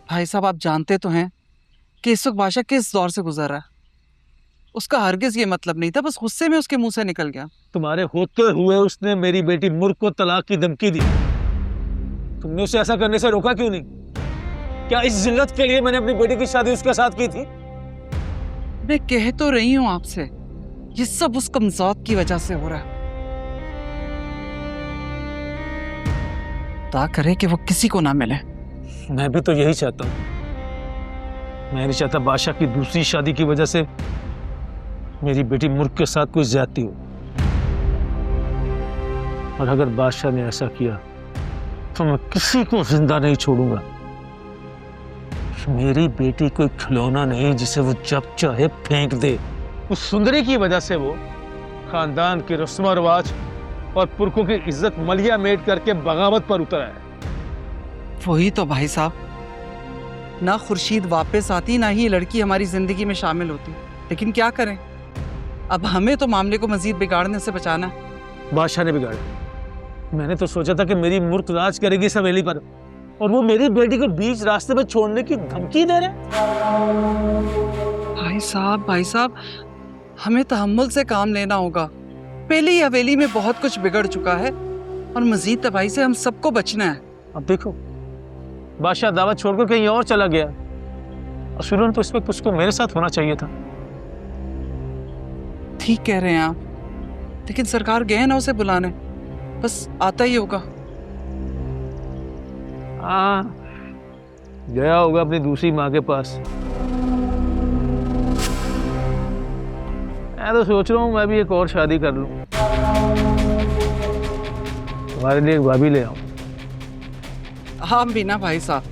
भाई साहब, आप जानते तो हैं कि इस वक्त बादशाह किस दौर से गुजर रहा है। उसका हरगिज ये मतलब नहीं था, बस गुस्से में उसके मुंह से निकल गया। तुम्हारे होते हुए उसने मेरी बेटी मुर्ख को तलाक की धमकी दी। तुमने उसे ऐसा करने से रोका क्यों नहीं? क्या इस जिल्लत के लिए मैंने अपनी बेटी की शादी उसके साथ की थी? मैं कह तो रही हूं आपसे, ये सब उस कमज़ौत की वजह से हो रहा है। खुदा करे कि वो किसी को ना मिले। मैं भी तो यही चाहता हूँ। मैं नहीं चाहता बादशाह की दूसरी शादी की वजह से मेरी बेटी मुर्ख के साथ कोई ज्यादती हो। और अगर बादशाह ने ऐसा किया तो मैं किसी को जिंदा नहीं छोड़ूंगा। मेरी बेटी कोई खिलौना नहीं जिसे वो जब चाहे फेंक दे। उस सुंदरी की वजह से वो खानदान के रस्म रिवाज और पुरखों की इज्जत मलिया मेट करके बगावत पर उतर आया। वही तो भाई साहब, ना खुर्शीद वापस आती, ना ही लड़की हमारी जिंदगी में शामिल होती। लेकिन क्या करें, अब हमें तो मामले को मजीद बिगाड़ने से बचाना है। बादशाह ने बिगाड़ा। मैंने तो सोचा था कि मेरी मुर्ख राज करेगी इस हवेली पर, और वो मेरी बेटी को बीच रास्ते में छोड़ने की धमकी दे रहे। भाई साहब, हमें तहम्मुल से काम लेना होगा। पहले ही हवेली में बहुत कुछ बिगड़ चुका है और मजीद तबाही से हम सबको बचना है। अब देखो, बादशाह दावत छोड़कर कहीं और चला गया, और शुरू तो इस वक्त उसको मेरे साथ होना चाहिए था। ठीक कह रहे हैं आप, लेकिन सरकार गए ना उसे बुलाने, बस आता ही होगा। हाँ, गया होगा अपनी दूसरी माँ के पास। मैं तो सोच रहा हूँ मैं भी एक और शादी कर लूं, तुम्हारे लिए एक भाभी ले आऊं। हम भी ना भाई साहब।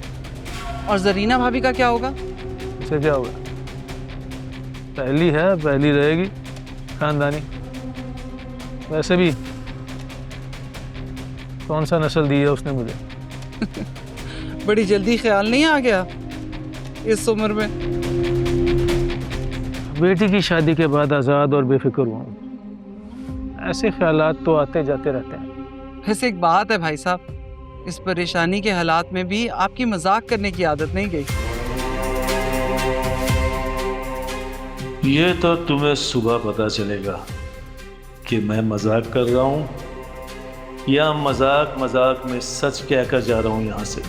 और जरीना भाभी का क्या होगा? इससे क्या होगा? पहली है, पहली रहेगी, खानदानी। वैसे भी कौन सा नस्ल दी है उसने मुझे। बड़ी जल्दी ख्याल नहीं आ गया इस उम्र में? बेटी की शादी के बाद आज़ाद और बेफिक्र हुआ हूँ। ऐसे ख्यालात तो आते जाते रहते हैं। वैसे एक बात है भाई साहब, इस परेशानी के हालात में भी आपकी मजाक करने की आदत नहीं गई। ये तो तुम्हें सुबह पता चलेगा कि मैं मजाक कर रहा हूँ या मजाक मजाक में सच कहकर जा रहा हूँ यहाँ से।